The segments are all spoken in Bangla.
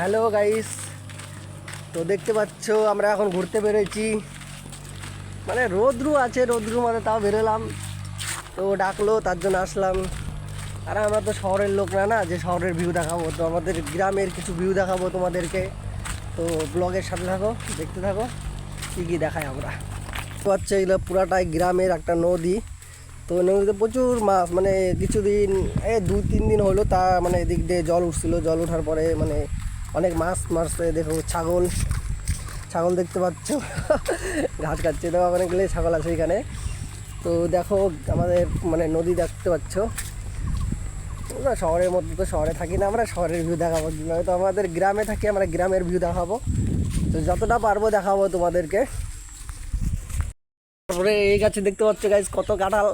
হ্যালো গাইস, তো দেখতে পাচ্ছ আমরা এখন ঘুরতে বেরোয়েছি। মানে রোদ্রু আছে, রোদ্রু মানে তাও বেরোলাম, তো ডাকলো তার জন্য আসলাম। আর আমরা তো শহরের লোক না না যে শহরের ভিউ দেখাবো, তো আমাদের গ্রামের কিছু ভিউ দেখাবো তোমাদেরকে। তো ব্লগের সাথে থাকো, দেখতে থাকো কী কী দেখায় আমরা। পাচ্ছে এগুলো পুরাটাই গ্রামের একটা নদী। তো নদীতে প্রচুর মাছ, মানে কিছুদিন 2-3 দিন হলো তা মানে এদিক দিয়ে জল উঠছিল। জল ওঠার পরে মানে অনেক মাছ মারছে। দেখো ছাগল ছাগল দেখতে পাচ্ছ ঘাস খাচ্ছে, তো অনেকগুলো ছাগল আছে এখানে। তো দেখো আমাদের মানে নদী দেখতে পাচ্ছ না। শহরের মধ্যে তো শহরে থাকি না আমরা, শহরের ভিউ দেখাবো কীভাবে? তো আমাদের গ্রামে থাকি, আমরা গ্রামের ভিউ দেখাবো। তো যতটা পারবো দেখাবো তোমাদেরকে। তারপরে এই গাছে দেখতে পাচ্ছ গাছ কত কাঁঠাল।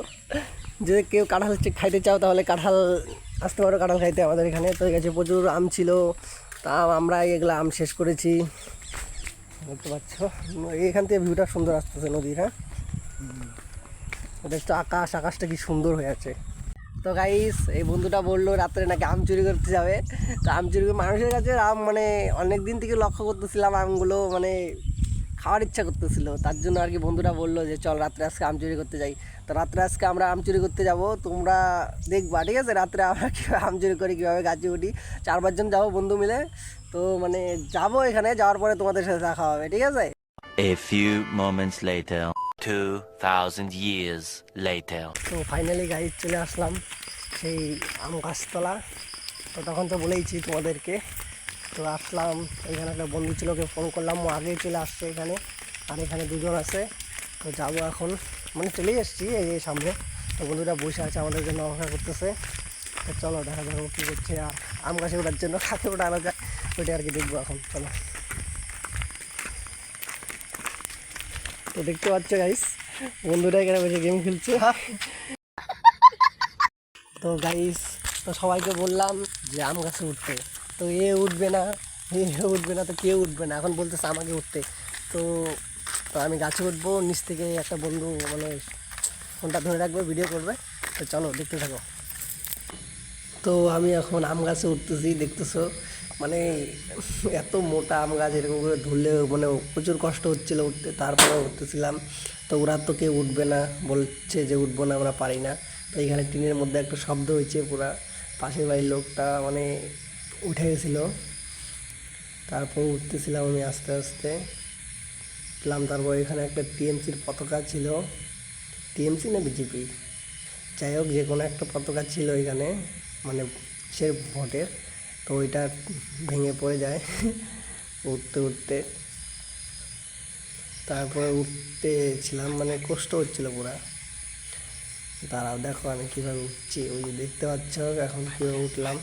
যদি কেউ কাঁঠাল খাইতে চাও তাহলে কাঁঠাল আসতে পারো কাঁঠাল খাইতে আমাদের এখানে। তো এই গাছে প্রচুর আম ছিল, তা আমরা এগুলো আম শেষ করেছি। দেখতে পাচ্ছ এখান থেকে ভিউটা সুন্দর আসতেছে নদীর। হ্যাঁ, দেখছো আকাশটা কি সুন্দর হয়ে আছে। তো গাইস, এই বন্ধুটা বললো রাত্রে নাকি আম চুরি করতে যাবে। তো আম চুরি করে মানুষের কাছে আম মানে অনেক দিন থেকে লক্ষ্য করতেছিলাম, আমগুলো মানে খাওয়ার ইচ্ছা করতেছিল। তার জন্য আর কি বন্ধুরা বললো যে চল রাত্রে আজকে আম চুরি করতে যাই। তো রাত্রে আজকে আমরা আম চুরি করতে যাব, তোমরা দেখবা ঠিক আছে। রাত্রে আমরা কীভাবে আম চুরি করি, কীভাবে গাছে উঠি, 4-5 জন যাবো বন্ধু মিলে। তো মানে যাবো, এখানে যাওয়ার পরে তোমাদের সাথে দেখা হবে, ঠিক আছে। A few moments later, 2000 years later. তো ফাইনালি গাড়ি চলে আসলাম সেই আম গাছতলা। তো তখন তো বলেইছি তোমাদেরকে। তো আসলাম, এখানে একটা বন্ধু ছিল, ওকে ফোন করলাম, ও আগেই চলে আসছে এখানে। আর এখানে 2 জন আছে। তো যাবো এখন, মানে চলেই এসেছি এই যে সামনে। তো বন্ধুরা বসে আছে আমাদের জন্য অপেক্ষা করতেছে। তো চলো দেখা যাবো কী করছে। আর আম গাছে ওঠার জন্য খাতে ওঠানো যায় ওইটা আর কি দেখবো এখন, চলো। তো দেখতে পাচ্ছ গাইস, বন্ধুরা এখানে বসে গেম খেলছে। তো গাইস, তো সবাইকে বললাম যে আম গাছে উঠতে। তো উঠবে না, উঠবে না, তো কেউ উঠবে না। এখন বলতেছে আমাকে উঠতে। তো তো আমি গাছে উঠবো, নিচ থেকে একটা বন্ধু মানে ফোনটা ধরে রাখবে, ভিডিও করবে। তো চলো দেখতে থাকো। তো আমি এখন আম গাছে উঠতেছি, দেখতেছো মানে এত মোটা আম গাছ, এরকম করে ধরলেও মানে প্রচুর কষ্ট হচ্ছিল উঠতে, তারপরে উঠতেছিলাম। তো ওরা তো কেউ উঠবে না, বলছে যে উঠবো না, আমরা পারি না। তো এখানে টিনের মধ্যে একটা শব্দ হয়েছে, পুরা পাশের বাড়ির লোকটা মানে উঠে গেছিলো। তারপর উঠতেছিলাম আমি আস্তে আস্তে উঠলাম। তারপর এখানে একটা টিএমসির পতাকা ছিল, টিএমসি না বিজেপি, যাই হোক যে কোনো একটা পতাকা ছিল এখানে, মানে সে ভোটের। তো ওইটা ভেঙে পড়ে যায় উঠতে উঠতে। তারপরে উঠতেছিলাম, মানে কষ্ট হচ্ছিল পুরা। তারাও দেখো আমি কীভাবে উঠছি, ওই যে দেখতে পাচ্ছ এখন কীভাবে উঠলাম।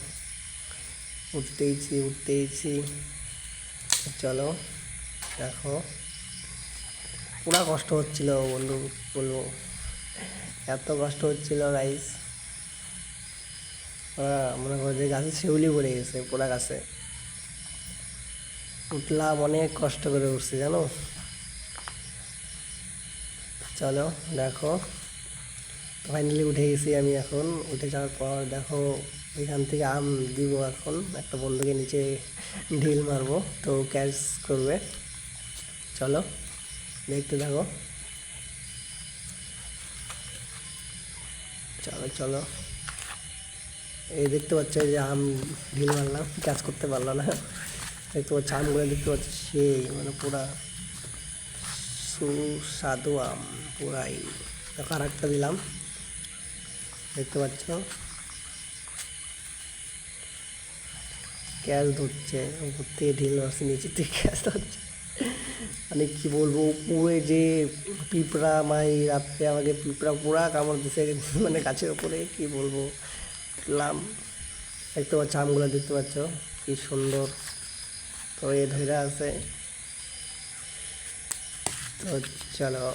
উঠতেইছি। চলো দেখো, পুরা কষ্ট হচ্ছিল বন্ধু, বলবো এত কষ্ট হচ্ছিল গাইস। মনে করো যে গাছে শিউলি পড়ে গেছে, পুরা গাছে উঠলাম, অনেক কষ্ট করে উঠছি জানো। চলো দেখো, ফাইনালি উঠে গেছি আমি। এখন উঠে যাওয়ার পর দেখো এখান থেকে আম দিব, এখন একটা বন্ধুকে নিচে ঢিল মারবো, তো ক্যাচ করবে। চলো দেখতে থাকো, চলো চলো। এই দেখতে পাচ্ছ যে আম ঢিল মারলাম, ক্যাচ করতে পারলো না। দেখতে পাচ্ছ আমগুলো, দেখতে পাচ্ছ সেই মানে পুরা সুস্বাদু আম পুরাই। দেখো আর একটা দিলাম, দেখতে পাচ্ছ ক্যাচ ধরছে, উপর থেকে ঢিল মারছে, নিচে থেকে ক্যাচ ধরছে। মানে কী বলবো, উপরে যে পিঁপড়া, মাই রাত্রে আমাকে পিঁপড়া পুরা কামড় দিছে মানে গাছের ওপরে, কী বলবো। উঠলাম, দেখতে পাচ্ছ আমগুলো, দেখতে পাচ্ছ কি সুন্দর। তো এ ধরে আছে। তো চলো,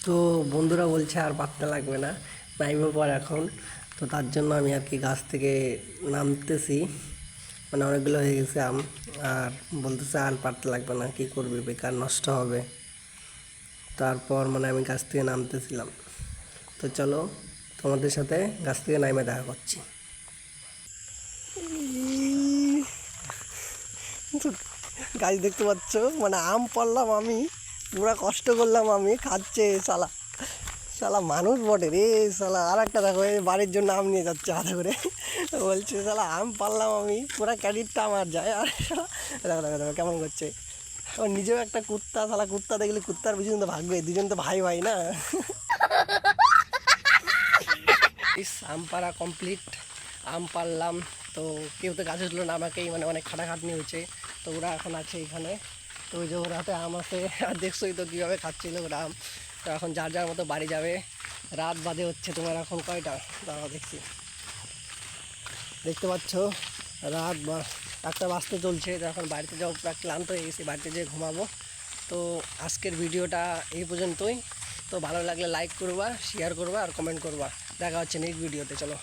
তো বন্ধুরা বলছে আর পাততে লাগবে না, নাইমে পর এখন। তো তার জন্য আমি আর কি গাছ থেকে নামতেছি, মানে অনেকগুলো হয়ে গেছে আম। আর বলতেছে আর পাততে লাগবে না, কী করবি, বেকার নষ্ট হবে। তারপর মানে আমি গাছ থেকে নামতেছিলাম। তো চলো তোমাদের সাথে গাছ থেকে নামে দেখা করছি। গাছ দেখতে পাচ্ছ, মানে আম পারলাম আমি, পুরা কষ্ট করলাম আমি, খাচ্ছে শালা, শালা মানুষ বটে রে শালা। আর একটা দেখো এই বাড়ির জন্য আম নিয়ে যাচ্ছে হাতে করে, বলছে শালা আম পারলাম আমি, পুরা ক্রেডিটটা আমার যায়। আর শালা দেখো দেখো দেখো কেমন করছে। ও নিজেও একটা কুত্তা, শালা কুত্তা দেখলে কুত্তার পিছনে তো ভাগবে, দুজন তো ভাই ভাই না। আম পাড়া কমপ্লিট, আম পারলাম। তো কেউ তো গাছ উঠলো না, আমাকেই মানে অনেক খাটাখাটনি হয়েছে। তো ওরা এখন আছে এখানে, তো ওই যে ওর হাতে আম আছে, আর দেখছোই তো কীভাবে খাচ্ছিল ওরা আম। তো এখন যার যার মতো বাড়ি যাবে। রাত বাজে হচ্ছে তোমার এখন কয়টা দাঁড়াও দেখছি, দেখতে পাচ্ছ রাত 1টা বাজতে চলছে। তো এখন বাড়িতে যাবো, প্রায় ক্লান্ত হয়ে গেছি, বাড়িতে যেয়ে ঘুমাবো। তো আজকের ভিডিওটা এই পর্যন্তই। তো ভালো লাগলে লাইক করবা, শেয়ার করবা আর কমেন্ট করবা। দেখা হচ্ছে নেক্সট ভিডিওতে, চলো।